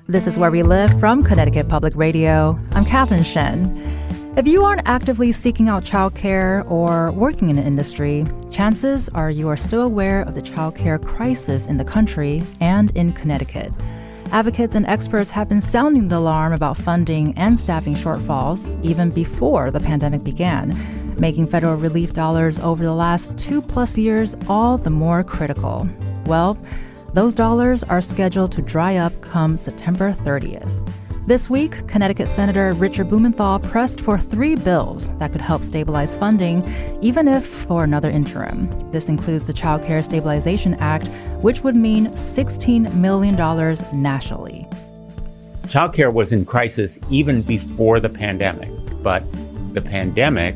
This is Where We Live from Connecticut Public Radio. I'm Catherine Shen. If you aren't actively seeking out childcare or working in the industry, chances are you are still aware of the childcare crisis in the country and in Connecticut. Advocates and experts have been sounding the alarm about funding and staffing shortfalls even before the pandemic began, making federal relief dollars over the last 2+ years all the more critical. Well, those dollars are scheduled to dry up come September 30th. This week, Connecticut Senator Richard Blumenthal pressed for 3 bills that could help stabilize funding, even if for another interim. This includes the Child Care Stabilization Act, which would mean $16 million nationally. Childcare was in crisis even before the pandemic, but the pandemic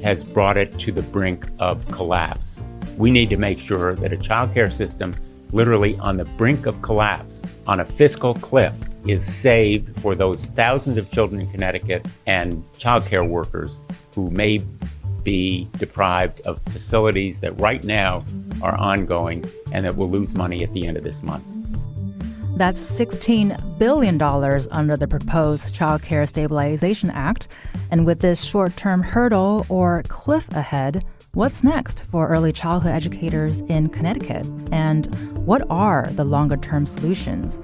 has brought it to the brink of collapse. We need to make sure that a childcare system literally on the brink of collapse, on a fiscal cliff, is saved for those thousands of children in Connecticut and childcare workers who may be deprived of facilities that right now are ongoing and that will lose money at the end of this month. That's $16 billion under the proposed Child Care Stabilization Act. And with this short-term hurdle or cliff ahead, what's next for early childhood educators in Connecticut? And what are the longer-term solutions?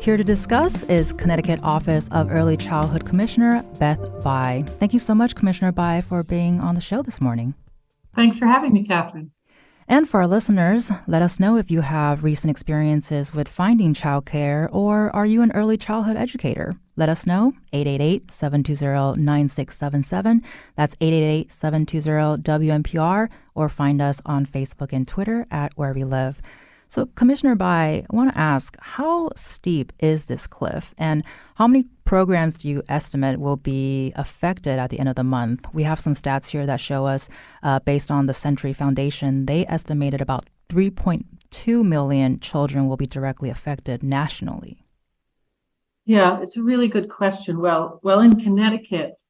Here to discuss is Connecticut Office of Early Childhood Commissioner Beth Bai. Thank you so much, Commissioner Bai, for being on the show this morning. Thanks for having me, Catherine. And for our listeners, let us know if you have recent experiences with finding childcare or are you an early childhood educator? Let us know, 888-720-9677. That's 888-720-WNPR, or find us on Facebook and Twitter at Where We Live. So, Commissioner Bai, I want to ask, how steep is this cliff, and how many programs do you estimate will be affected at the end of the month? We have some stats here that show us, based on the Century Foundation, they estimated about 3.2 million children will be directly affected nationally. Yeah, it's a really good question. Well, in Connecticut,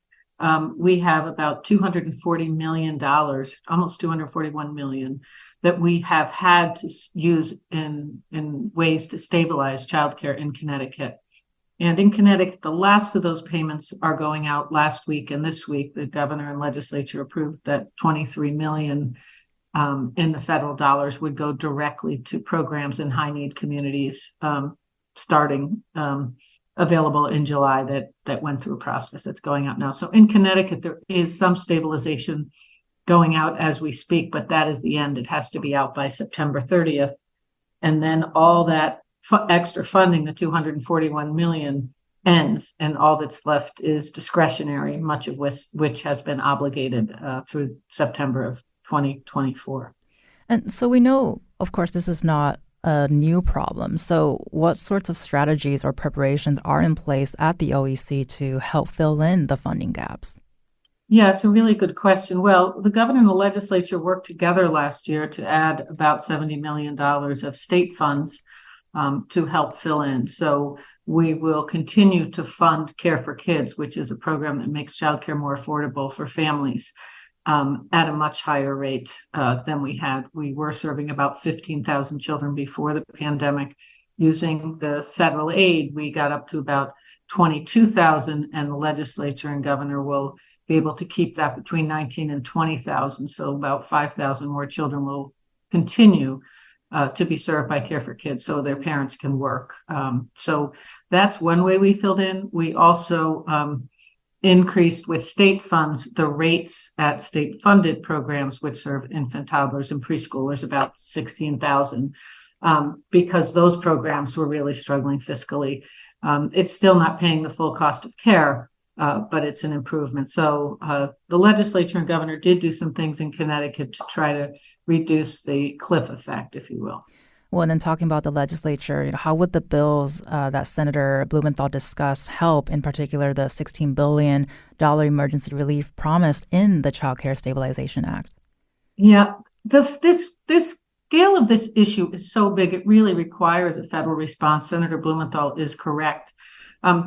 we have about $240 million, almost $241 million, that we have had to use in ways to stabilize childcare in Connecticut. And in Connecticut, the last of those payments are going out last week and this week. The governor and legislature approved that $23 million in the federal dollars would go directly to programs in high-need communities, starting available in July that went through a process that's going out now. So in Connecticut, there is some stabilization going out as we speak, but that is the end. It has to be out by September 30th. And then all that extra funding, the $241 million, ends, and all that's left is discretionary, much of which has been obligated through September of 2024. And so we know, of course, this is not a new problem. So what sorts of strategies or preparations are in place at the OEC to help fill in the funding gaps? Yeah, it's a really good question. Well, the governor and the legislature worked together last year to add about $70 million of state funds to help fill in. So we will continue to fund Care for Kids, which is a program that makes childcare more affordable for families, at a much higher rate than we had. We were serving about 15,000 children before the pandemic. Using the federal aid, we got up to about 22,000, and the legislature and governor will be able to keep that between 19 and 20,000. So about 5,000 more children will continue to be served by Care for Kids so their parents can work. So that's one way we filled in. We also increased with state funds the rates at state-funded programs, which serve infant, toddlers, and preschoolers, about 16,000, because those programs were really struggling fiscally. It's still not paying the full cost of care, but it's an improvement. So the legislature and governor did do some things in Connecticut to try to reduce the cliff effect, if you will. Well, and then talking about the legislature, how would the bills that Senator Blumenthal discussed help, in particular the $16 billion emergency relief promised in the Child Care Stabilization Act? Yeah, this scale of this issue is so big, it really requires a federal response. Senator Blumenthal is correct.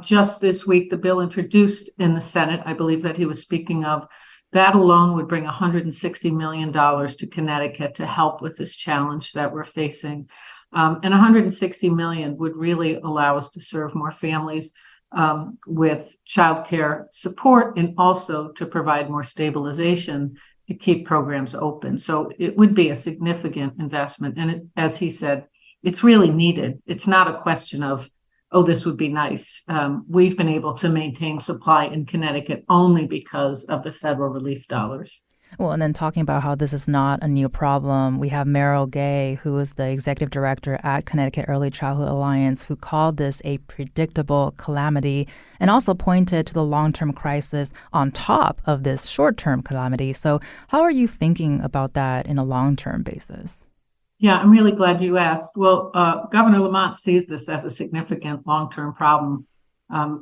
Just this week, the bill introduced in the Senate, I believe that he was speaking of, that alone would bring $160 million to Connecticut to help with this challenge that we're facing. And 160 million would really allow us to serve more families with childcare support, and also to provide more stabilization to keep programs open. So it would be a significant investment. And as he said, it's really needed. It's not a question of, oh, this would be nice. We've been able to maintain supply in Connecticut only because of the federal relief dollars. Well, and then talking about how this is not a new problem, we have Merrill Gay, who is the executive director at Connecticut Early Childhood Alliance, who called this a predictable calamity and also pointed to the long-term crisis on top of this short-term calamity. So how are you thinking about that in a long-term basis? Yeah, I'm really glad you asked. Well, Governor Lamont sees this as a significant long-term problem.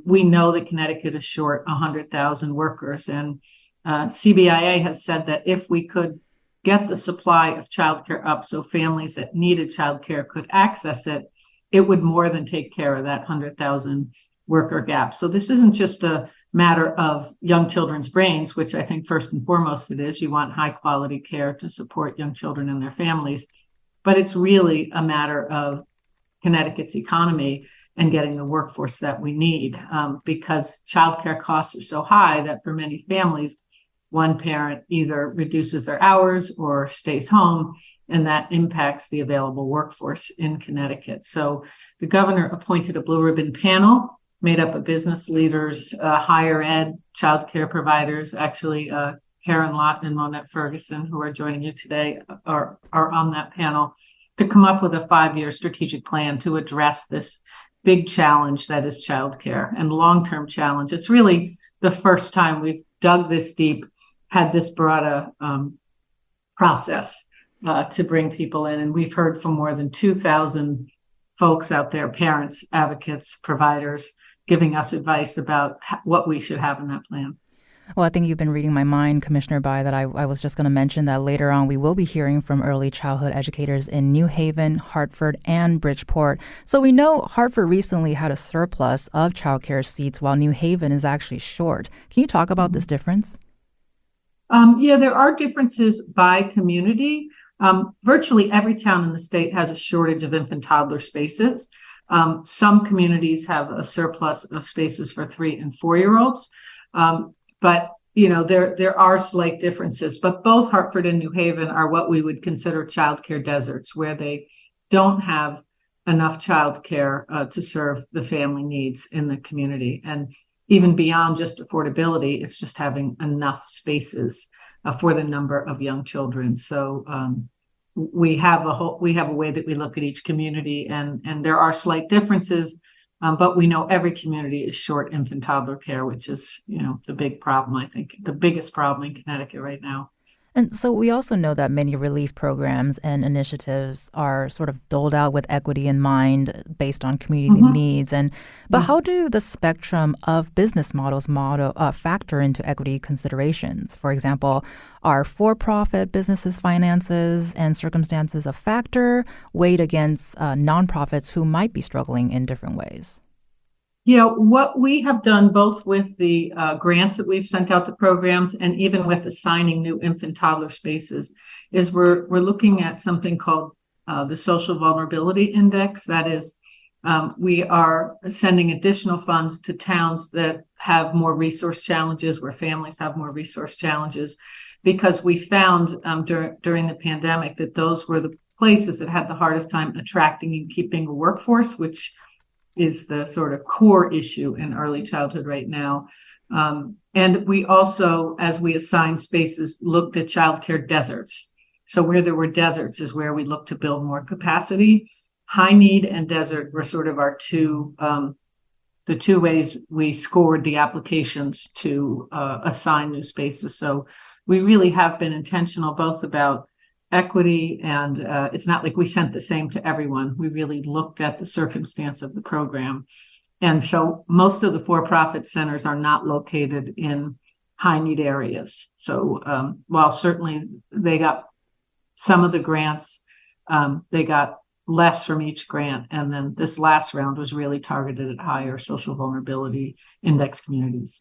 We know that Connecticut is short 100,000 workers, and CBIA has said that if we could get the supply of childcare up so families that needed childcare could access it, it would more than take care of that 100,000 worker gap. So this isn't just a matter of young children's brains, which I think first and foremost it is. You want high quality care to support young children and their families, but it's really a matter of Connecticut's economy and getting the workforce that we need, because childcare costs are so high that for many families, one parent either reduces their hours or stays home, and that impacts the available workforce in Connecticut. So the governor appointed a blue ribbon panel made up of business leaders, higher ed, childcare providers. Actually, Karen Lott and Monette Ferguson, who are joining you today, are on that panel to come up with a 5-year strategic plan to address this big challenge that is childcare and long-term challenge. It's really the first time we've dug this deep, had this broad process to bring people in. And we've heard from more than 2,000 folks out there, parents, advocates, providers, giving us advice about what we should have in that plan. Well, I think you've been reading my mind, Commissioner Bai, that I was just going to mention that later on we will be hearing from early childhood educators in New Haven, Hartford, and Bridgeport. So we know Hartford recently had a surplus of childcare seats while New Haven is actually short. Can you talk about this difference? Yeah, there are differences by community. Virtually every town in the state has a shortage of infant toddler spaces. Some communities have a surplus of spaces for 3 and 4-year-olds. But there are slight differences. But both Hartford and New Haven are what we would consider childcare deserts, where they don't have enough childcare to serve the family needs in the community. And even beyond just affordability, it's just having enough spaces for the number of young children. So we have a way that we look at each community, and there are slight differences, but we know every community is short infant toddler care, which is the big problem. I think the biggest problem in Connecticut right now. And so we also know that many relief programs and initiatives are sort of doled out with equity in mind based on community needs. But how do the spectrum of business models factor into equity considerations? For example, are for-profit businesses' finances and circumstances a factor weighed against nonprofits who might be struggling in different ways? Yeah, what we have done both with the grants that we've sent out to programs and even with assigning new infant toddler spaces is we're looking at something called the Social Vulnerability Index. That is, we are sending additional funds to towns that have more resource challenges, where families have more resource challenges, because we found during the pandemic that those were the places that had the hardest time attracting and keeping a workforce, which is the sort of core issue in early childhood right now. And we also, as we assign spaces, looked at childcare deserts. So where there were deserts is where we look to build more capacity. High need and desert were sort of our the two ways we scored the applications to assign new spaces. So we really have been intentional both about equity, and it's not like we sent the same to everyone. We really looked at the circumstance of the program. And so most of the for-profit centers are not located in high need areas. So while certainly they got some of the grants, they got less from each grant. And then this last round was really targeted at higher social vulnerability index communities.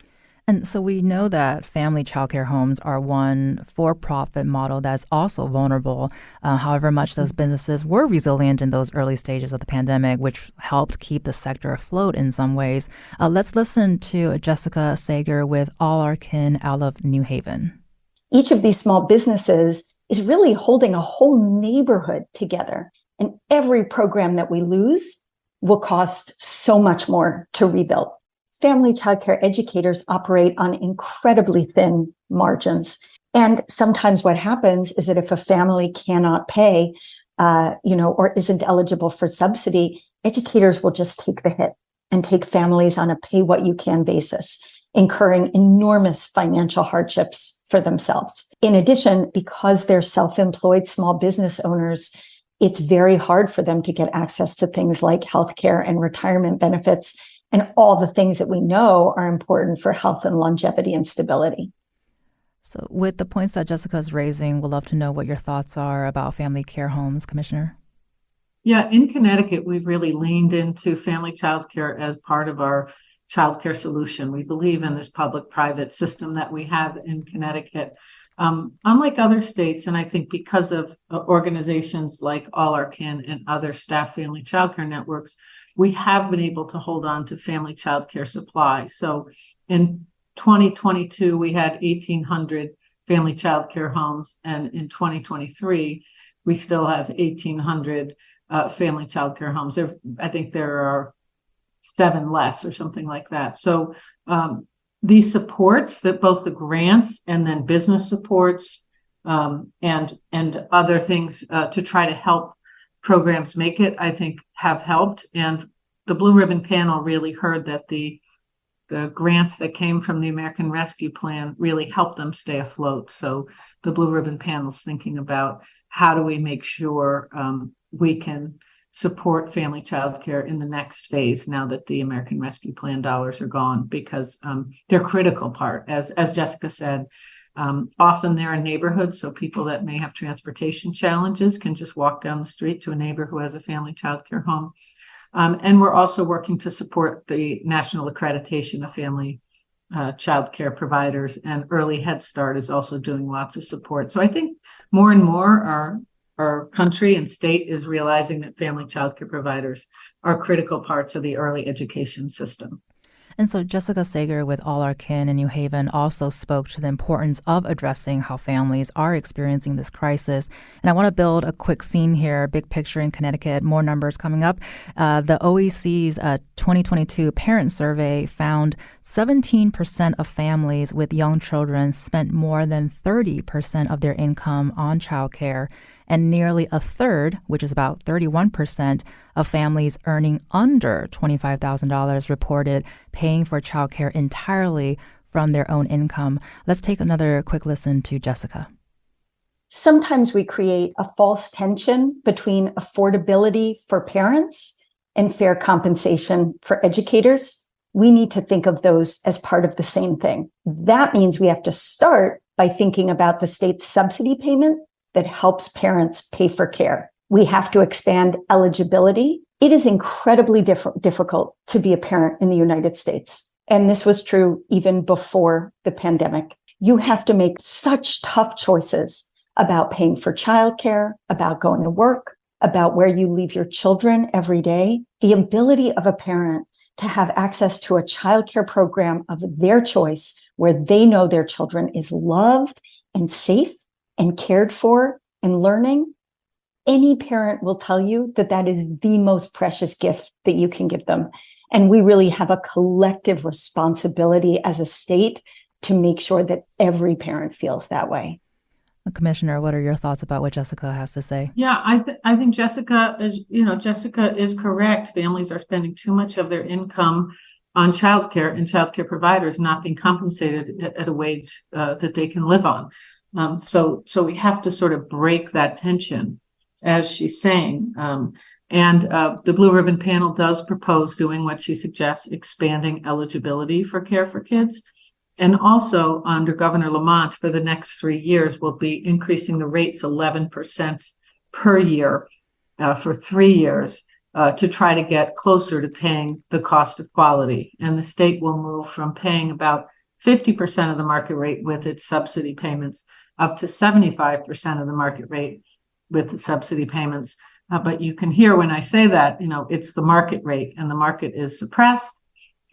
And so we know that family childcare homes are one for-profit model that's also vulnerable. However much those businesses were resilient in those early stages of the pandemic, which helped keep the sector afloat in some ways. Let's listen to Jessica Sager with All Our Kin out of New Haven. Each of these small businesses is really holding a whole neighborhood together. And every program that we lose will cost so much more to rebuild. Family childcare educators operate on incredibly thin margins. And sometimes what happens is that if a family cannot pay, or isn't eligible for subsidy, educators will just take the hit and take families on a pay what you can basis, incurring enormous financial hardships for themselves. In addition, because they're self-employed small business owners, it's very hard for them to get access to things like healthcare and retirement benefits and all the things that we know are important for health and longevity and stability. So with the points that Jessica is raising, we'd love to know what your thoughts are about family care homes, Commissioner. Yeah, in Connecticut, we've really leaned into family childcare as part of our childcare solution. We believe in this public-private system that we have in Connecticut. Unlike other states, and I think because of organizations like All Our Kin and other staff family childcare networks, we have been able to hold on to family childcare supply. So in 2022, we had 1,800 family childcare homes, and in 2023, we still have 1,800 family childcare homes. I think there are 7 less or something like that. So these supports, that both the grants and then business supports and other things to try to help programs make it, I think, have helped. And the Blue Ribbon Panel really heard that the grants that came from the American Rescue Plan really helped them stay afloat. So the Blue Ribbon Panel is thinking about how do we make sure we can support family childcare in the next phase now that the American Rescue Plan dollars are gone, because they're a critical part. As Jessica said, often they're in neighborhoods, so people that may have transportation challenges can just walk down the street to a neighbor who has a family childcare home. And we're also working to support the national accreditation of family childcare providers, and Early Head Start is also doing lots of support. So I think more and more our country and state is realizing that family childcare providers are critical parts of the early education system. And so Jessica Sager with All Our Kin in New Haven also spoke to the importance of addressing how families are experiencing this crisis. And I want to build a quick scene here, big picture in Connecticut, more numbers coming up. The OEC's 2022 parent survey found 17% of families with young children spent more than 30% of their income on childcare, and nearly a third, which is about 31%, of families earning under $25,000 reported paying for childcare entirely from their own income. Let's take another quick listen to Jessica. Sometimes we create a false tension between affordability for parents and fair compensation for educators. We need to think of those as part of the same thing. That means we have to start by thinking about the state's subsidy payment that helps parents pay for care. We have to expand eligibility. It is incredibly difficult to be a parent in the United States. And this was true even before the pandemic. You have to make such tough choices about paying for childcare, about going to work, about where you leave your children every day. The ability of a parent to have access to a childcare program of their choice where they know their children is loved and safe and cared for and learning, any parent will tell you that that is the most precious gift that you can give them. And we really have a collective responsibility as a state to make sure that every parent feels that way. Commissioner, what are your thoughts about what Jessica has to say? Yeah, I think Jessica is correct. Families are spending too much of their income on childcare, and childcare providers not being compensated at a wage that they can live on. So we have to sort of break that tension, as she's saying. And the Blue Ribbon Panel does propose doing what she suggests, expanding eligibility for care for kids. And also under Governor Lamont for the next 3 years, we'll be increasing the rates 11% per year for 3 years to try to get closer to paying the cost of quality. And the state will move from paying about 50% of the market rate with its subsidy payments, up to 75% of the market rate with the subsidy payments. But you can hear when I say that, it's the market rate, and the market is suppressed,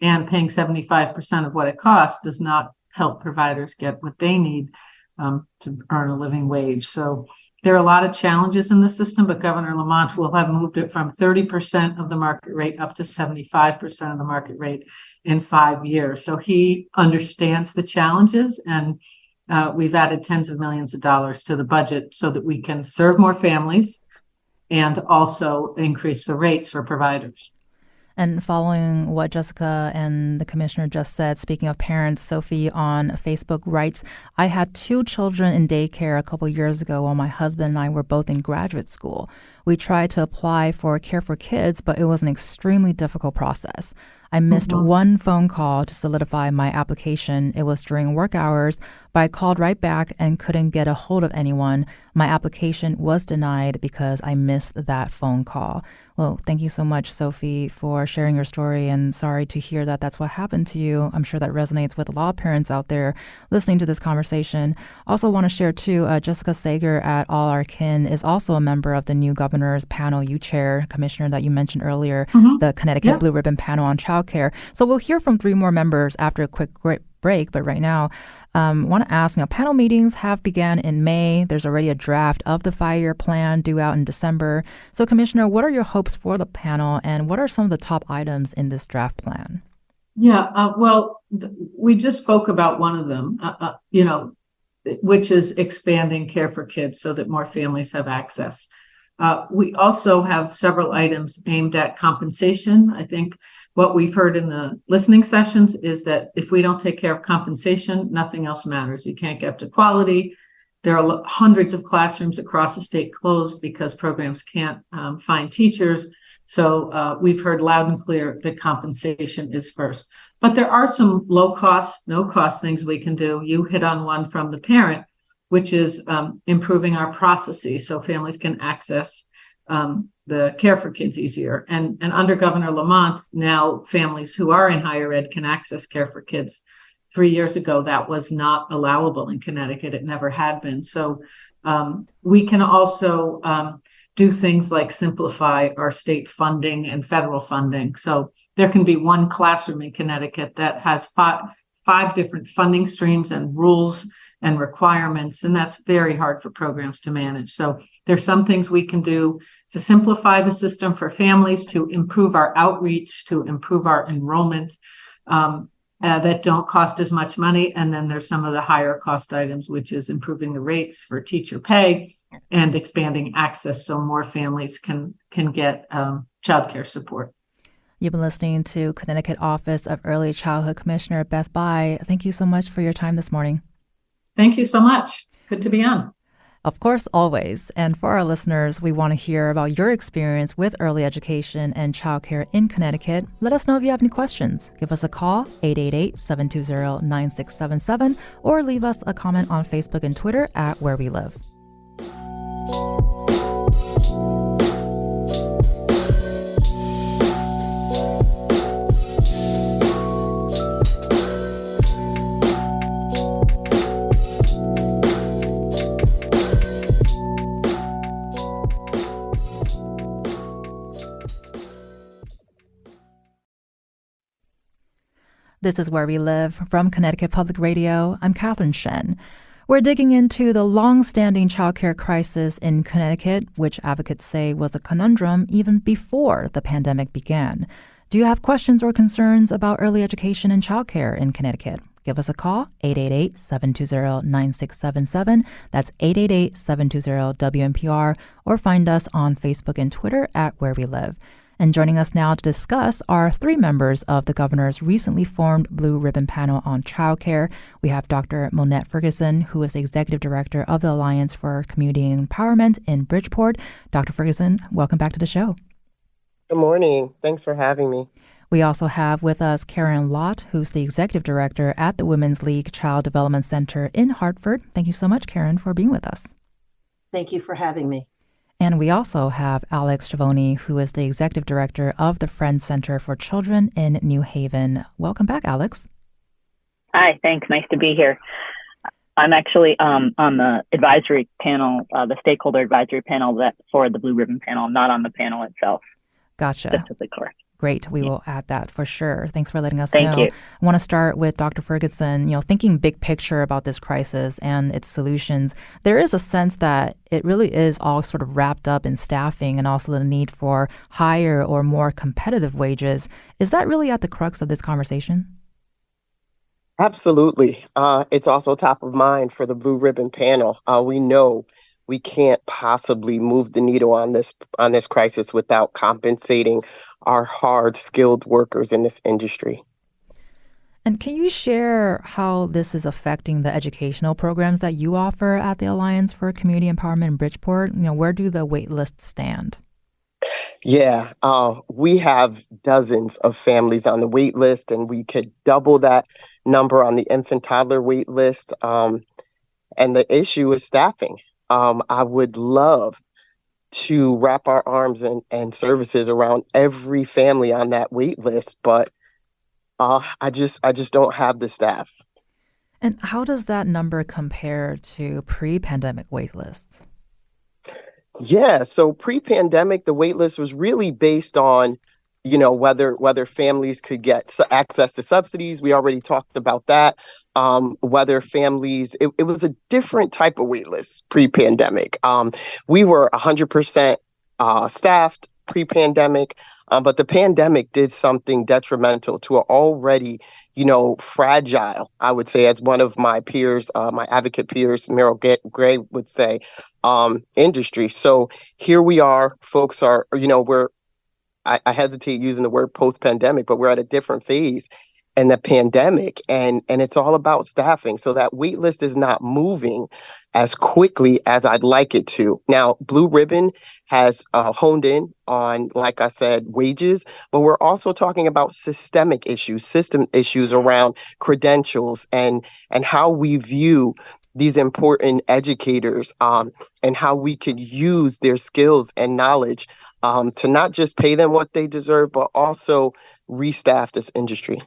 and paying 75% of what it costs does not help providers get what they need to earn a living wage. So there are a lot of challenges in the system, but Governor Lamont will have moved it from 30% of the market rate up to 75% of the market rate in 5 years. So he understands the challenges, and we've added tens of millions of dollars to the budget so that we can serve more families and also increase the rates for providers. And following what Jessica and the commissioner just said, speaking of parents, Sophie on Facebook writes, I had 2 children in daycare a couple years ago while my husband and I were both in graduate school. We tried to apply for Care for Kids, but it was an extremely difficult process. I missed one phone call to solidify my application. It was during work hours, but I called right back and couldn't get a hold of anyone. My application was denied because I missed that phone call. Well, thank you so much, Sophie, for sharing your story, and sorry to hear that that's what happened to you. I'm sure that resonates with a lot of parents out there listening to this conversation. Also want to share, too, Jessica Sager at All Our Kin is also a member of the new governor's panel you chair, Commissioner, that you mentioned earlier, the Connecticut Blue Ribbon Panel on Childcare. So we'll hear from 3 more members after a quick break, but right now, want to ask, panel meetings have begun in May. There's already a draft of the 5-year plan due out in December. So, Commissioner, what are your hopes for the panel, and what are some of the top items in this draft plan? Yeah, we just spoke about one of them, which is expanding Care for Kids so that more families have access. We also have several items aimed at compensation. I think what we've heard in the listening sessions is that if we don't take care of compensation, nothing else matters. You can't get to quality. There are hundreds of classrooms across the state closed because programs can't find teachers. So we've heard loud and clear that compensation is first. But there are some low cost, no cost things we can do. You hit on one from the parent, which is improving our processes so families can access the Care for Kids easier. And under Governor Lamont, now families who are in higher ed can access Care for Kids. 3 years ago, that was not allowable in Connecticut. It never had been. So we can also do things like simplify our state funding and federal funding. So there can be one classroom in Connecticut that has five different funding streams and rules and requirements, and that's very hard for programs to manage. So there's some things we can do to simplify the system for families, to improve our outreach, to improve our enrollment that don't cost as much money. And then there's some of the higher cost items, which is improving the rates for teacher pay and expanding access so more families can get childcare support. You've been listening to Connecticut Office of Early Childhood Commissioner Beth Bai. Thank you so much for your time this morning. Thank you so much. Good to be on. Of course, always. And for our listeners, we want to hear about your experience with early education and childcare in Connecticut. Let us know if you have any questions. Give us a call, 888-720-9677, or leave us a comment on Facebook and Twitter at Where We Live. This is Where We Live from Connecticut Public Radio. I'm Catherine Shen. We're digging into the long-standing childcare crisis in Connecticut, which advocates say was a conundrum even before the pandemic began. Do you have questions or concerns about early education and childcare in Connecticut? Give us a call, 888-720-9677. That's 888-720-WNPR, or find us on Facebook and Twitter at Where We Live. And joining us now to discuss are 3 members of the governor's recently formed Blue Ribbon Panel on Childcare. We have Dr. Monette Ferguson, who is the Executive Director of the Alliance for Community Empowerment in Bridgeport. Dr. Ferguson, welcome back to the show. Good morning. Thanks for having me. We also have with us Karen Lott, who's the Executive Director at the Women's League Child Development Center in Hartford. Thank you so much, Karen, for being with us. Thank you for having me. And we also have Alex Schiavone, who is the Executive Director of the Friends Center for Children in New Haven. Welcome back, Alex. Hi, thanks. Nice to be here. I'm actually on the advisory panel, the stakeholder advisory panel that for the Blue Ribbon panel. I'm not on the panel itself. Gotcha. Just to be clear. Great. We will add that for sure. Thanks for letting us Thank know. you. I want to start with Dr. Ferguson. Thinking big picture about this crisis and its solutions, there is a sense that it really is all sort of wrapped up in staffing and also the need for higher or more competitive wages. Is that really at the crux of this conversation? Absolutely. It's also top of mind for the Blue Ribbon panel. We know we can't possibly move the needle on this crisis without compensating our hard, skilled workers in this industry. And can you share how this is affecting the educational programs that you offer at the Alliance for Community Empowerment in Bridgeport? Where do the wait lists stand? Yeah, we have dozens of families on the wait list, and we could double that number on the infant toddler wait list. And the issue is staffing. I would love to wrap our arms and services around every family on that wait list, but I just don't have the staff. And how does that number compare to pre-pandemic wait lists? Yeah, so pre-pandemic, the wait list was really based on, whether families could get access to subsidies. We already talked about that. Whether families, it was a different type of wait list pre-pandemic. We were 100% staffed pre-pandemic, but the pandemic did something detrimental to an already, fragile, I would say, as one of my peers, my advocate peers, Merrill Gay would say, industry. So here we are, folks are, I hesitate using the word post-pandemic, but we're at a different phase in the pandemic, and it's all about staffing. So that wait list is not moving as quickly as I'd like it to. Now, Blue Ribbon has honed in on, like I said, wages, but we're also talking about system issues around credentials and how we view these important educators and how we could use their skills and knowledge to not just pay them what they deserve, but also restaff this industry.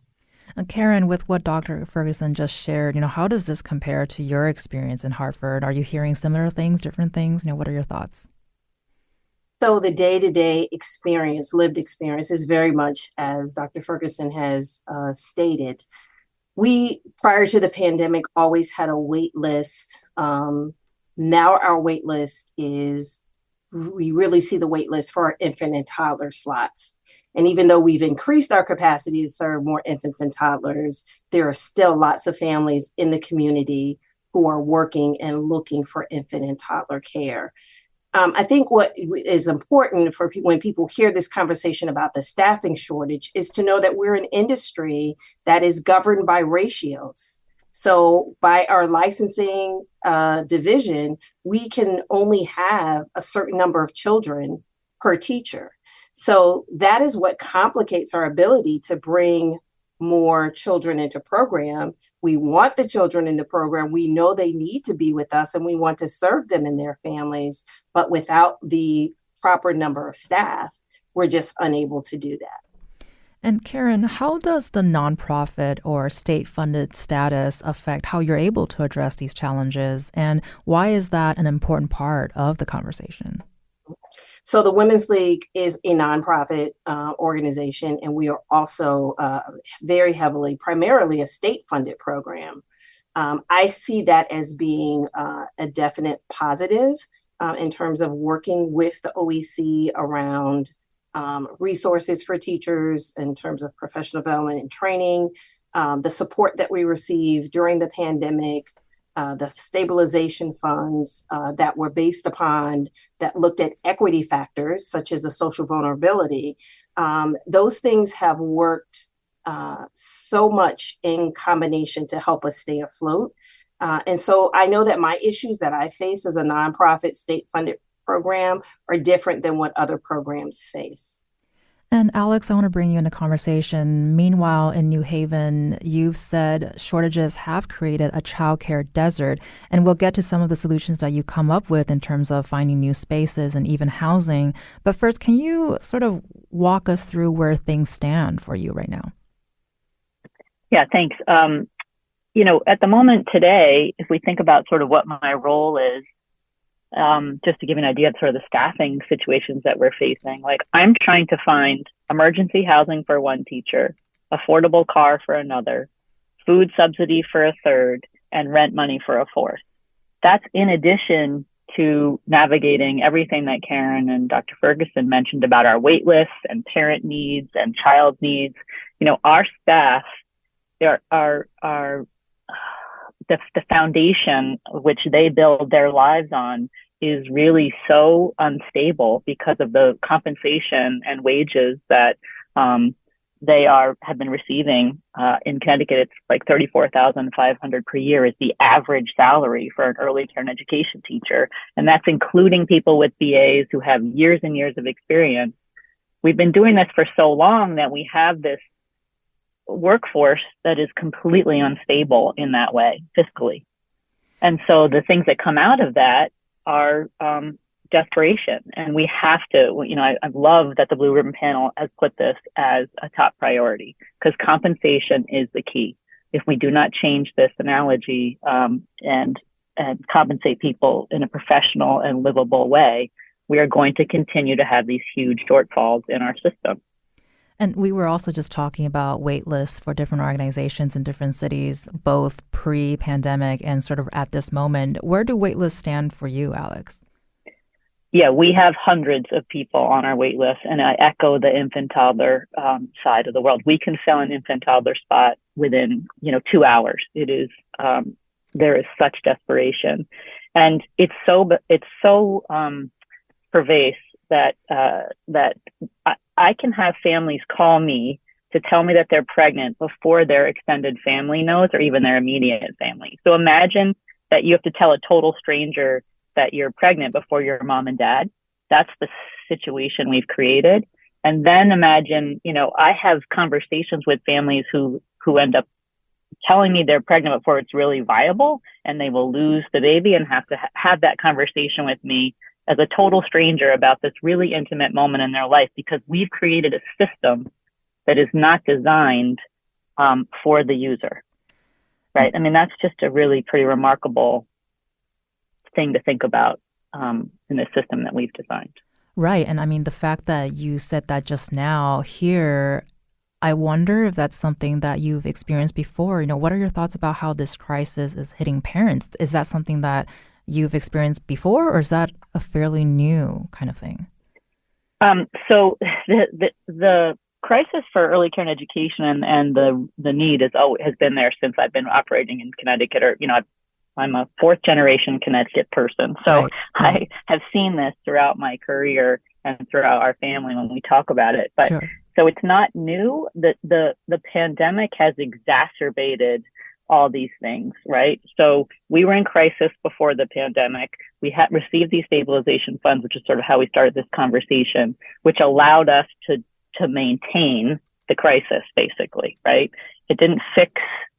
Karen, with what Dr. Ferguson just shared, how does this compare to your experience in Hartford? Are you hearing similar things, different things? What are your thoughts? So the day-to-day experience, lived experience, is very much as Dr. Ferguson has stated. We, prior to the pandemic, always had a wait list. Now our wait list we really see the wait list for our infant and toddler slots. And even though we've increased our capacity to serve more infants and toddlers, there are still lots of families in the community who are working and looking for infant and toddler care. I think what is important for people when people hear this conversation about the staffing shortage is to know that we're an industry that is governed by ratios. So by our licensing division, we can only have a certain number of children per teacher. So that is what complicates our ability to bring more children into program. We want the children in the program. We know they need to be with us and we want to serve them and their families, but without the proper number of staff, we're just unable to do that. And Karen, how does the nonprofit or state-funded status affect how you're able to address these challenges? And why is that an important part of the conversation? So the Women's League is a nonprofit organization, and we are also very heavily, primarily a state-funded program. I see that as being a definite positive in terms of working with the OEC around resources for teachers in terms of professional development and training, the support that we received during the pandemic, the stabilization funds that were based upon, that looked at equity factors such as the social vulnerability. Those things have worked so much in combination to help us stay afloat. And so I know that my issues that I face as a nonprofit state-funded program are different than what other programs face. And Alex, I want to bring you into conversation. Meanwhile, in New Haven, you've said shortages have created a childcare desert, and we'll get to some of the solutions that you come up with in terms of finding new spaces and even housing. But first, can you sort of walk us through where things stand for you right now? Yeah, thanks. at the moment today, if we think about sort of what my role is, just to give you an idea of sort of the staffing situations that we're facing, like I'm trying to find emergency housing for one teacher, affordable car for another, food subsidy for a third, and rent money for a fourth. That's in addition to navigating everything that Karen and Dr. Ferguson mentioned about our wait lists and parent needs and child needs. Our staff, the foundation which they build their lives on is really so unstable because of the compensation and wages that they have been receiving. In Connecticut, it's like $34,500 per year is the average salary for an early care and education teacher. And that's including people with BAs who have years and years of experience. We've been doing this for so long that we have this workforce that is completely unstable in that way, fiscally. And so the things that come out of that are desperation. And we have to, I love that the Blue Ribbon Panel has put this as a top priority, because compensation is the key. If we do not change this analogy and compensate people in a professional and livable way, we are going to continue to have these huge shortfalls in our system. And we were also just talking about wait lists for different organizations in different cities, both pre-pandemic and sort of at this moment. Where do wait lists stand for you, Alex? Yeah, we have hundreds of people on our wait list, and I echo the infant toddler side of the world. We can fill an infant toddler spot within 2 hours. It is there is such desperation, and it's so pervasive that I can have families call me to tell me that they're pregnant before their extended family knows, or even their immediate family. So imagine that you have to tell a total stranger that you're pregnant before your mom and dad. That's the situation we've created. And then imagine, I have conversations with families who end up telling me they're pregnant before it's really viable, and they will lose the baby and have to have that conversation with me as a total stranger about this really intimate moment in their life, because we've created a system that is not designed for the user, right? I mean, that's just a really pretty remarkable thing to think about in the system that we've designed. Right. And I mean, the fact that you said that just now here, I wonder if that's something that you've experienced before. What are your thoughts about how this crisis is hitting parents? Is that something that you've experienced before, or is that a fairly new kind of thing? So the crisis for early care and education and the need has been there since I've been operating in Connecticut. Or I'm a fourth generation Connecticut person, so right. I have seen this throughout my career and throughout our family when we talk about it. But sure. So it's not new. The pandemic has exacerbated all these things, right? So we were in crisis before the pandemic. We had received these stabilization funds, which is sort of how we started this conversation, which allowed us to maintain the crisis, basically, right? It didn't fix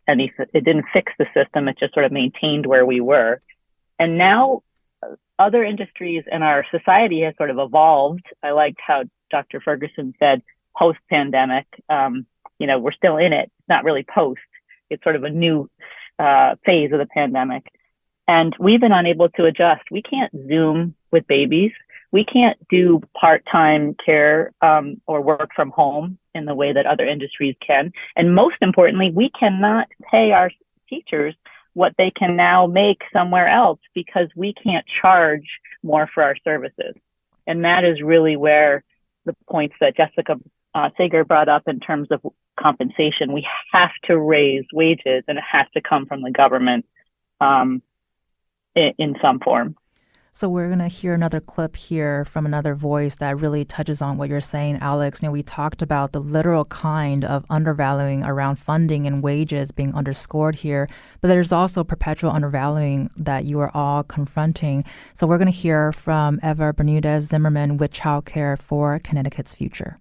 anything. It didn't fix the system. It just sort of maintained where we were. And now other industries in our society has sort of evolved. I liked how Dr. Ferguson said post-pandemic, we're still in it. It's not really post. It's sort of a new phase of the pandemic. And we've been unable to adjust. We can't Zoom with babies. We can't do part-time care or work from home in the way that other industries can. And most importantly, we cannot pay our teachers what they can now make somewhere else, because we can't charge more for our services. And that is really where the points that Jessica Sager brought up in terms of compensation. We have to raise wages, and it has to come from the government in some form. So we're going to hear another clip here from another voice that really touches on what you're saying, Alex. We talked about the literal kind of undervaluing around funding and wages being underscored here, but there's also perpetual undervaluing that you are all confronting. So we're going to hear from Eva Bermudez Zimmerman with Childcare for Connecticut's Future.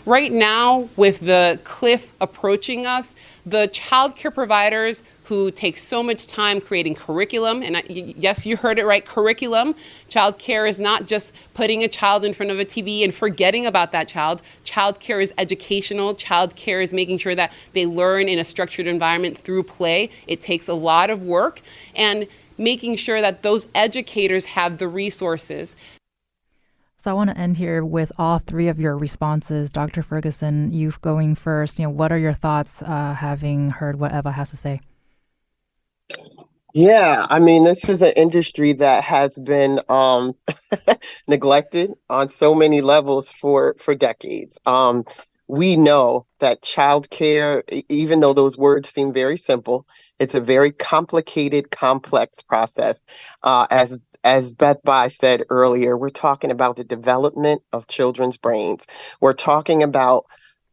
Right now, with the cliff approaching us, the childcare providers who take so much time creating curriculum, and yes, you heard it right, curriculum. Childcare is not just putting a child in front of a TV and forgetting about that child. Childcare is educational. Childcare is making sure that they learn in a structured environment through play. It takes a lot of work, and making sure that those educators have the resources. So I want to end here with all three of your responses. Dr. Ferguson, you going first. What are your thoughts having heard what Eva has to say? Yeah, I mean, this is an industry that has been neglected on so many levels for decades. We know that childcare, even though those words seem very simple, it's a very complicated, complex process. As Beth said earlier, we're talking about the development of children's brains. We're talking about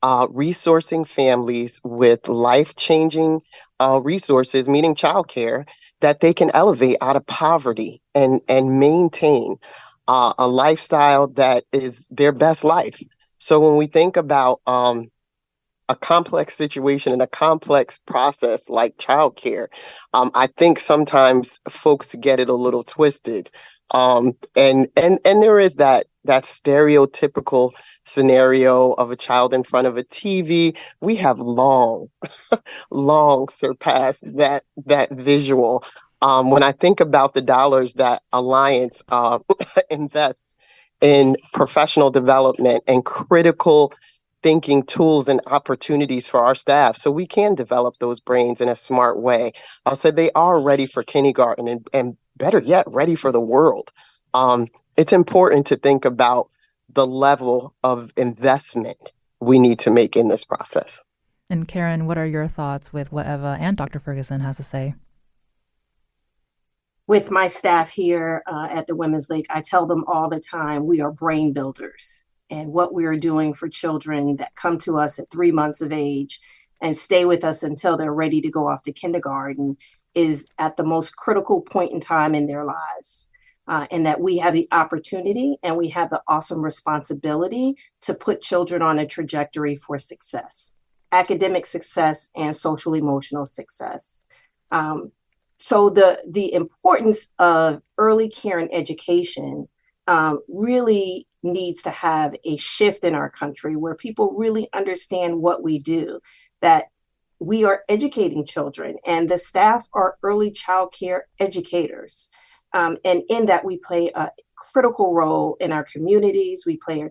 resourcing families with life-changing resources, meaning childcare, that they can elevate out of poverty and maintain a lifestyle that is their best life. So when we think about a complex situation and a complex process like childcare, I think sometimes folks get it a little twisted. And there is that stereotypical scenario of a child in front of a TV. We have long surpassed that visual. When I think about the dollars that Alliance invests in professional development and critical thinking tools and opportunities for our staff so we can develop those brains in a smart way, I'll say they are ready for kindergarten and better yet, ready for the world. It's important to think about the level of investment we need to make in this process. And Karen, what are your thoughts with what Eva and Dr. Ferguson has to say? With my staff here at the Women's League, I tell them all the time, we are brain builders. And what we are doing for children that come to us at 3 months of age and stay with us until they're ready to go off to kindergarten is at the most critical point in time in their lives. And that we have the opportunity and we have the awesome responsibility to put children on a trajectory for success, academic success and social emotional success. So the importance of early care and education really needs to have a shift in our country where people really understand what we do, that we are educating children and the staff are early child care educators. And in that we play a critical role in our communities. We play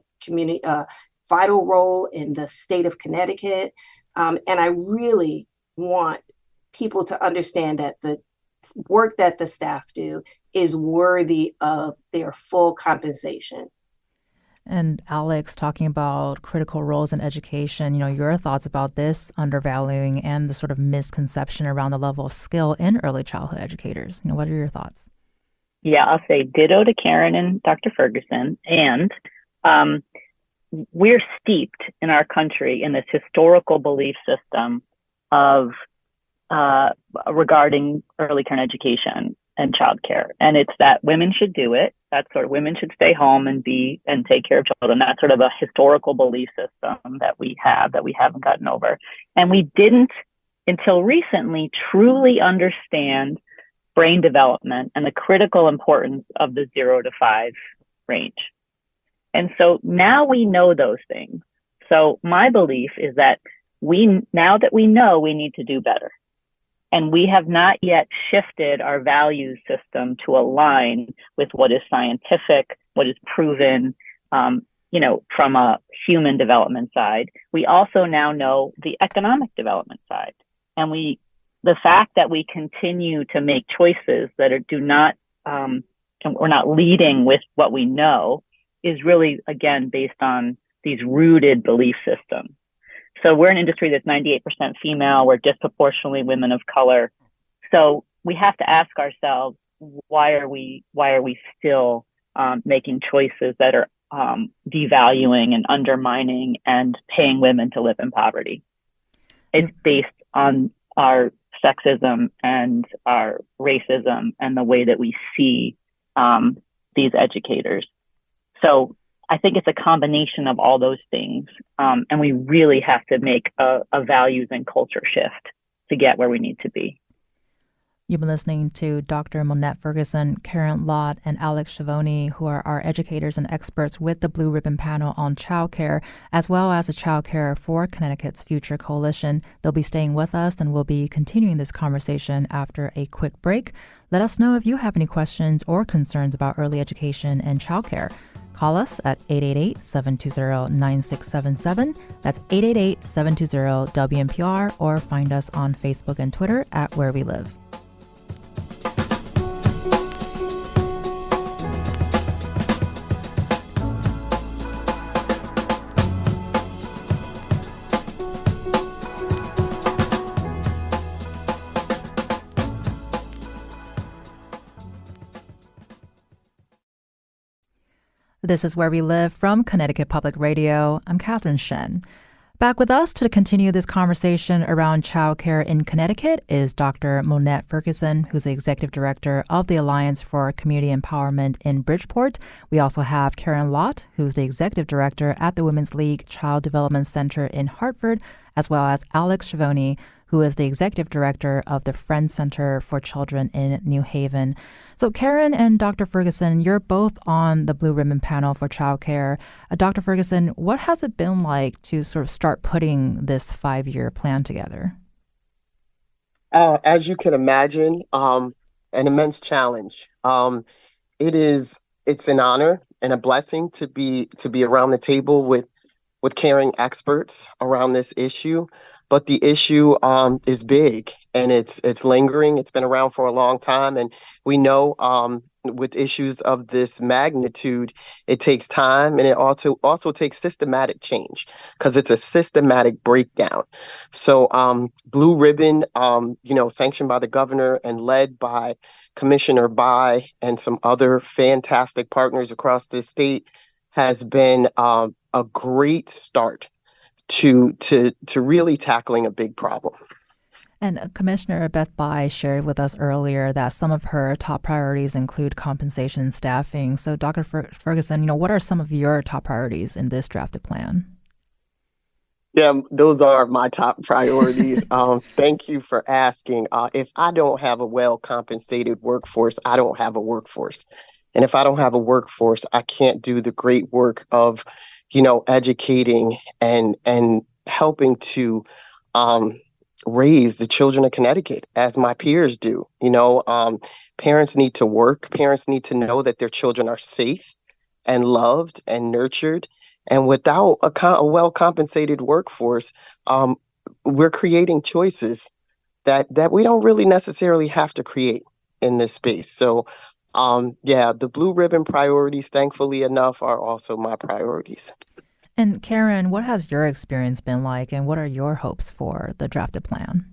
a vital role in the state of Connecticut. And I really want people to understand that the work that the staff do is worthy of their full compensation. And Alex, talking about critical roles in education, your thoughts about this undervaluing and the sort of misconception around the level of skill in early childhood educators. What are your thoughts? Yeah, I'll say ditto to Karen and Dr. Ferguson. And we're steeped in our country in this historical belief system of regarding early care and education and childcare. And it's that women should do it. That's sort of women should stay home and take care of children. That's sort of a historical belief system that we haven't gotten over. And we didn't until recently truly understand brain development and the critical importance of the 0 to 5 range. And so now we know those things. So my belief is that now that we know, we need to do better. And we have not yet shifted our values system to align with what is scientific, what is proven, from a human development side. We also now know the economic development side. And the fact that we continue to make choices that and we're not leading with what we know is really, again, based on these rooted belief systems. So we're an industry that's 98% female. We're disproportionately women of color. So we have to ask ourselves, why are we still making choices that are devaluing and undermining and paying women to live in poverty? It's based on our sexism and our racism and the way that we see these educators. So I think it's a combination of all those things. And we really have to make a values and culture shift to get where we need to be. You've been listening to Dr. Monette Ferguson, Karen Lott, and Alex Schiavone, who are our educators and experts with the Blue Ribbon Panel on childcare, as well as the Childcare for Connecticut's Future Coalition. They'll be staying with us, and we'll be continuing this conversation after a quick break. Let us know if you have any questions or concerns about early education and childcare. Call us at 888-720-9677. That's 888-720-WNPR, or find us on Facebook and Twitter at Where We Live. This is Where We Live from Connecticut Public Radio. I'm Catherine Shen. Back with us to continue this conversation around childcare in Connecticut is Dr. Monette Ferguson, who's the Executive Director of the Alliance for Community Empowerment in Bridgeport. We also have Karen Lott, who's the Executive Director at the Women's League Child Development Center in Hartford, as well as Alex Schiavone, who is the Executive Director of the Friends Center for Children in New Haven. So Karen and Dr. Ferguson, you're both on the Blue Ribbon Panel for childcare. Dr. Ferguson, what has it been like to sort of start putting this 5-year plan together? As you can imagine, an immense challenge. It's an honor and a blessing to be around the table with caring experts around this issue. But the issue is big, and it's lingering. It's been around for a long time, and we know with issues of this magnitude, it takes time, and it also takes systematic change because it's a systematic breakdown. So Blue Ribbon, sanctioned by the governor and led by Commissioner Bai and some other fantastic partners across the state, has been a great start to really tackling a big problem. And Commissioner Beth Bai shared with us earlier that some of her top priorities include compensation and staffing. So Dr. Ferguson, what are some of your top priorities in this drafted plan? Yeah, those are my top priorities. Thank you for asking. If I don't have a well-compensated workforce, I don't have a workforce. And if I don't have a workforce, I can't do the great work of educating and helping to raise the children of Connecticut as my peers do. Parents need to work. Parents need to know that their children are safe and loved and nurtured. And without a well-compensated workforce, we're creating choices that we don't really necessarily have to create in this space. So the Blue Ribbon priorities, thankfully enough, are also my priorities. And Karen, what has your experience been like, and what are your hopes for the drafted plan?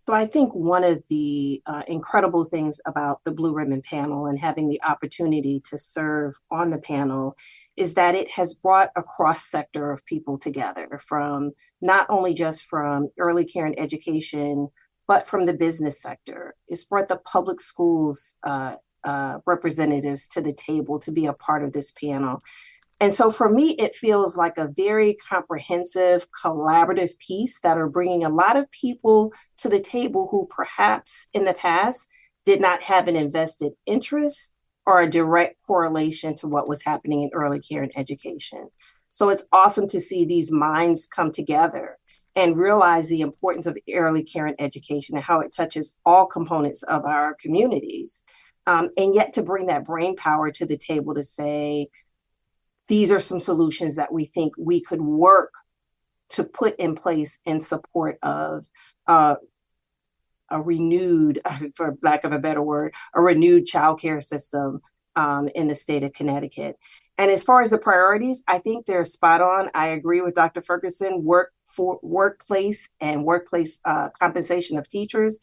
So I think one of the incredible things about the Blue Ribbon Panel and having the opportunity to serve on the panel is that it has brought a cross sector of people together, from not only just from early care and education, but from the business sector. It's brought the public schools representatives to the table to be a part of this panel. And so for me, it feels like a very comprehensive, collaborative piece that are bringing a lot of people to the table who perhaps in the past did not have an invested interest or a direct correlation to what was happening in early care and education. So it's awesome to see these minds come together and realize the importance of early care and education and how it touches all components of our communities. And yet to bring that brain power to the table to say, these are some solutions that we think we could work to put in place in support of a renewed, for lack of a better word, a renewed childcare system in the state of Connecticut. And as far as the priorities, I think they're spot on. I agree with Dr. Ferguson. Workplace compensation of teachers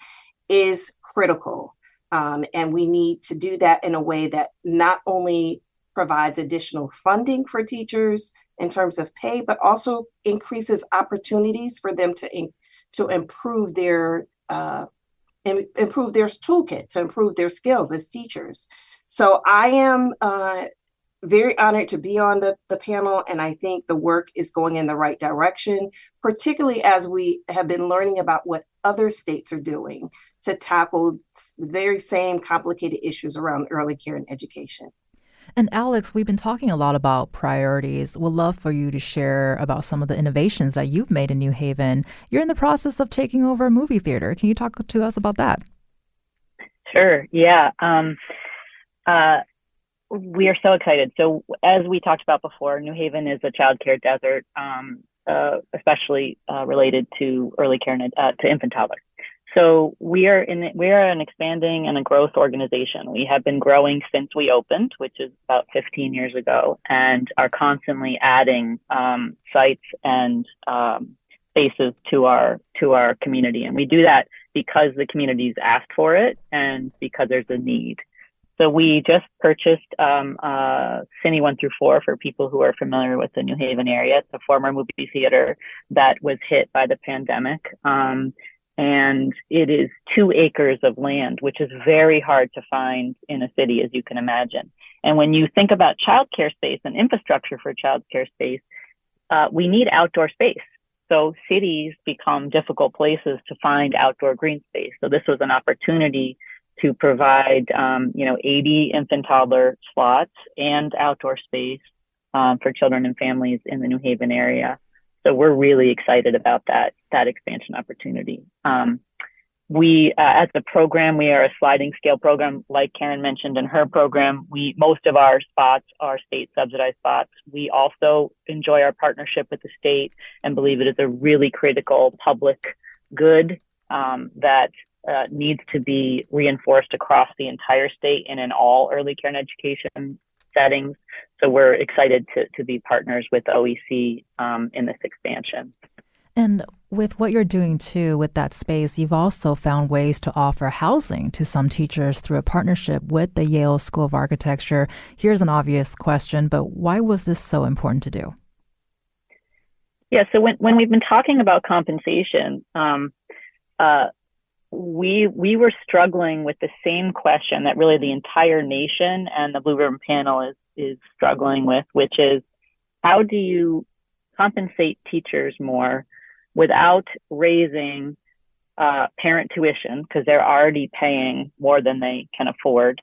is critical. And we need to do that in a way that not only provides additional funding for teachers in terms of pay, but also increases opportunities for them to improve their toolkit, to improve their skills as teachers. So I am very honored to be on the panel, and I think the work is going in the right direction, particularly as we have been learning about what other states are doing to tackle the very same complicated issues around early care and education. And Alex, we've been talking a lot about priorities. We'd love for you to share about some of the innovations that you've made in New Haven. You're in the process of taking over a movie theater. Can you talk to us about that? Sure. Yeah. We are so excited. So as we talked about before, New Haven is a childcare desert, especially related to early care and to infant toddler. So we are an expanding and a growth organization. We have been growing since we opened, which is about 15 years ago, and are constantly adding sites and spaces to our community. And we do that because the community's asked for it and because there's a need. So we just purchased Cine 1 through 4 for people who are familiar with the New Haven area. It's a former movie theater that was hit by the pandemic. And it is 2 acres of land, which is very hard to find in a city, as you can imagine. And when you think about childcare space and infrastructure for childcare space, we need outdoor space. So cities become difficult places to find outdoor green space. So this was an opportunity to provide, 80 infant toddler slots and outdoor space for children and families in the New Haven area. So we're really excited about that expansion opportunity. We, as a program, we are a sliding scale program, like Karen mentioned in her program. Most of our spots are state subsidized spots. We also enjoy our partnership with the state and believe it is a really critical public good that needs to be reinforced across the entire state and in all early care and education settings. So we're excited to be partners with OEC in this expansion. And with what you're doing too with that space, you've also found ways to offer housing to some teachers through a partnership with the Yale School of Architecture. Here's an obvious question, but why was this so important to do? Yeah, so when we've been talking about compensation, we were struggling with the same question that really the entire nation and the Blue Ribbon panel is struggling with, which is how do you compensate teachers more without raising parent tuition, because they're already paying more than they can afford,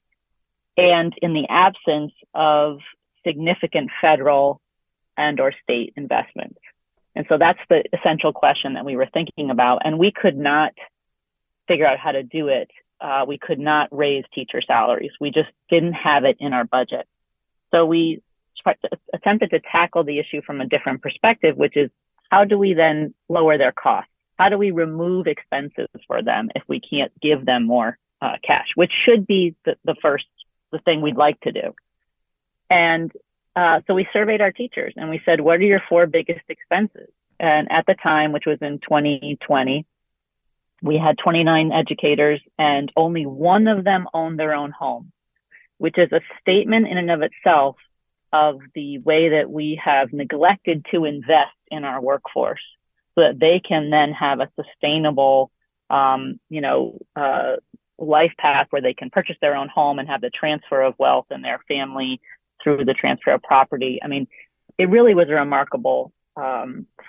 and in the absence of significant federal and or state investments. And so that's the essential question that we were thinking about, and we could not figure out how to do it. We could not raise teacher salaries. We just didn't have it in our budget. So we attempted to tackle the issue from a different perspective, which is how do we then lower their costs? How do we remove expenses for them if we can't give them more cash, which should be the thing we'd like to do. And so we surveyed our teachers and we said, what are your 4 biggest expenses? And at the time, which was in 2020, we had 29 educators and only 1 of them owned their own home, which is a statement in and of itself of the way that we have neglected to invest in our workforce so that they can then have a sustainable, life path where they can purchase their own home and have the transfer of wealth in their family through the transfer of property. I mean, it really was a remarkable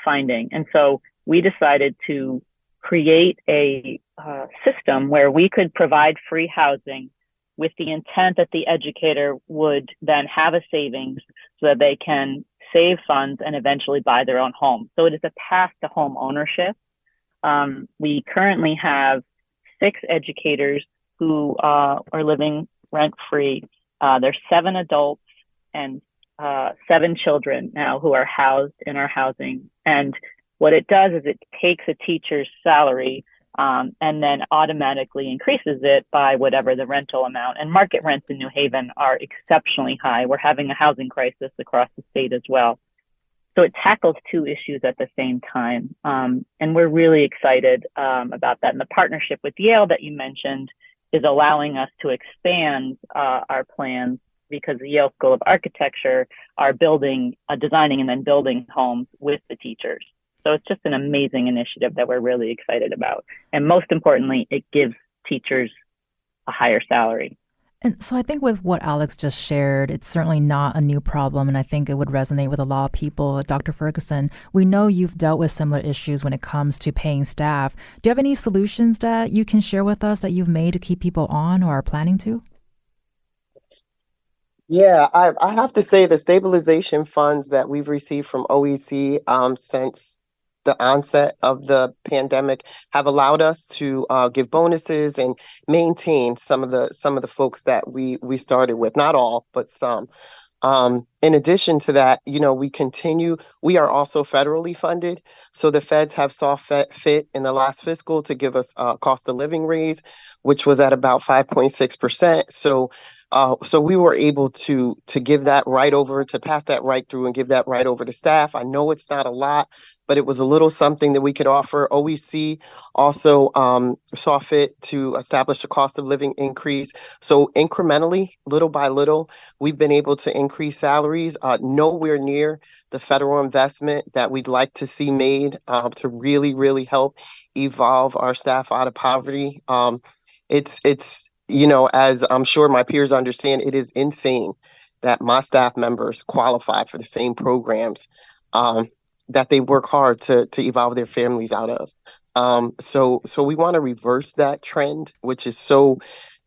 finding. And so we decided to create a system where we could provide free housing with the intent that the educator would then have a savings so that they can save funds and eventually buy their own home. So it is a path to home ownership. We currently have 6 educators who are living rent-free. There's 7 adults and 7 children now who are housed in our housing. And what it does is it takes a teacher's salary and then automatically increases it by whatever the rental amount. And market rents in New Haven are exceptionally high. We're having a housing crisis across the state as well. So it tackles 2 issues at the same time. And we're really excited about that. And the partnership with Yale that you mentioned is allowing us to expand our plans because the Yale School of Architecture are designing and then building homes with the teachers. So it's just an amazing initiative that we're really excited about. And most importantly, it gives teachers a higher salary. And so I think with what Alex just shared, it's certainly not a new problem, and I think it would resonate with a lot of people. Dr. Ferguson, we know you've dealt with similar issues when it comes to paying staff. Do you have any solutions that you can share with us that you've made to keep people on or are planning to? Yeah, I have to say the stabilization funds that we've received from OEC since the onset of the pandemic have allowed us to give bonuses and maintain some of the folks that we started with. Not all, but some. In addition to that, we are also federally funded. So the feds have saw fit in the last fiscal to give us a cost of living raise, which was at about 5.6%. So we were able to give that right over, to pass that right through and give that right over to staff. I know it's not a lot, but it was a little something that we could offer. OEC also saw fit to establish a cost of living increase. So incrementally, little by little, we've been able to increase salaries, nowhere near the federal investment that we'd like to see made to really, really help evolve our staff out of poverty. As I'm sure my peers understand, it is insane that my staff members qualify for the same programs that they work hard to evolve their families out of. So we want to reverse that trend, which is so,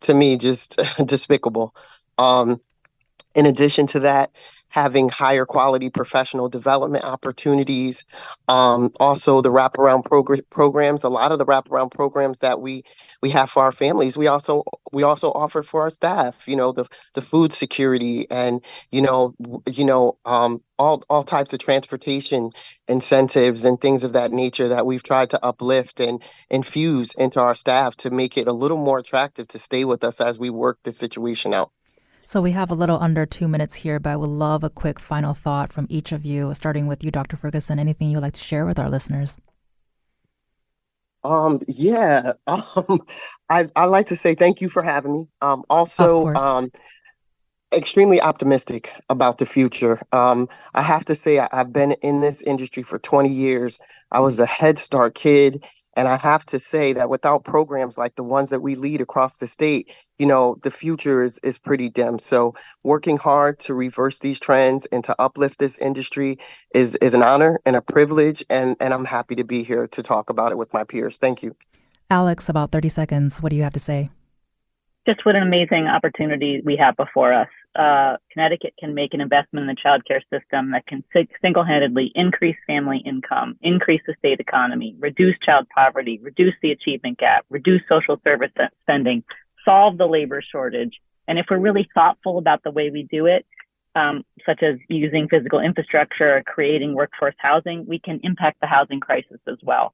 to me, just despicable. In addition to that, having higher quality professional development opportunities, also the wraparound programs. A lot of the wraparound programs that we have for our families, we also offer for our staff. The food security and all types of transportation incentives and things of that nature that we've tried to uplift and infuse into our staff to make it a little more attractive to stay with us as we work this situation out. So we have a little under 2 minutes here, but I would love a quick final thought from each of you, starting with you, Dr. Ferguson. Anything you'd like to share with our listeners? Yeah. I like to say thank you for having me. Also, Of course. extremely optimistic about the future. I have to say I've been in this industry for 20 years. I was a Head Start kid. And I have to say that without programs like the ones that we lead across the state, the future is pretty dim. So working hard to reverse these trends and to uplift this industry is an honor and a privilege. And I'm happy to be here to talk about it with my peers. Thank you. Alex, about 30 seconds. What do you have to say? Just what an amazing opportunity we have before us. Connecticut can make an investment in the childcare system that can single-handedly increase family income, increase the state economy, reduce child poverty, reduce the achievement gap, reduce social service spending, solve the labor shortage. And if we're really thoughtful about the way we do it, such as using physical infrastructure, creating workforce housing, we can impact the housing crisis as well.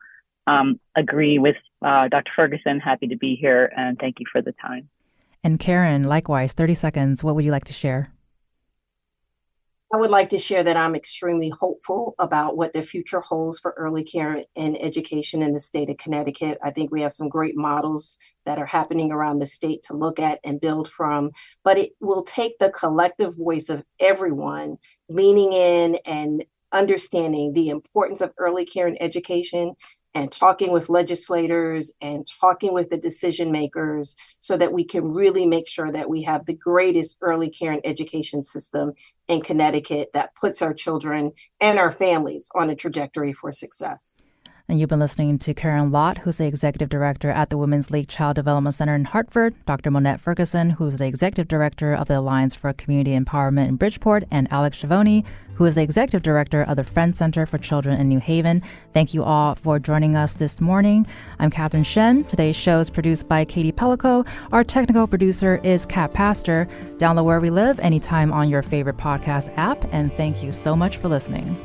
Agree with Dr. Ferguson. Happy to be here, and thank you for the time. And Karen, likewise, 30 seconds. What would you like to share? I would like to share that I'm extremely hopeful about what the future holds for early care and education in the state of Connecticut. I think we have some great models that are happening around the state to look at and build from, but it will take the collective voice of everyone leaning in and understanding the importance of early care and education and talking with legislators and talking with the decision makers so that we can really make sure that we have the greatest early care and education system in Connecticut that puts our children and our families on a trajectory for success. And you've been listening to Karen Lott, who's the Executive Director at the Women's League Child Development Center in Hartford, Dr. Monette Ferguson, who's the Executive Director of the Alliance for Community Empowerment in Bridgeport, and Alex Schiavone, who is the Executive Director of the Friends Center for Children in New Haven. Thank you all for joining us this morning. I'm Catherine Shen. Today's show is produced by Katie Pellico. Our technical producer is Kat Pastor. Download Where We Live anytime on your favorite podcast app, and thank you so much for listening.